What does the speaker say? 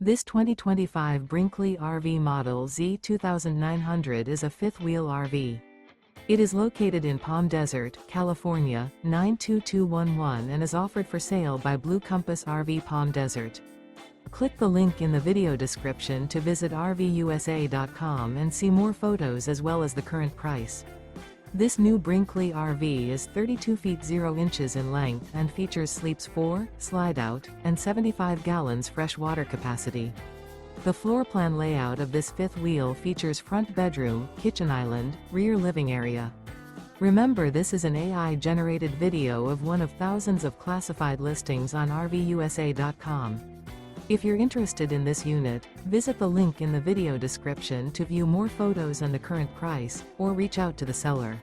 This 2025 Brinkley RV Model Z 2900 is a fifth-wheel RV. It is located in Palm Desert, California, 92211 and is offered for sale by Blue Compass RV Palm Desert. Click the link in the video description to visit RVUSA.com and see more photos as well as the current price. This new Brinkley RV is 32 feet 0 inches in length and features sleeps 4, slide-out, and 75 gallons fresh water capacity. The floor plan layout of this fifth wheel features front bedroom, kitchen island, rear living area. Remember, this is an AI-generated video of one of thousands of classified listings on RVUSA.com. If you're interested in this unit, visit the link in the video description to view more photos and the current price, or reach out to the seller.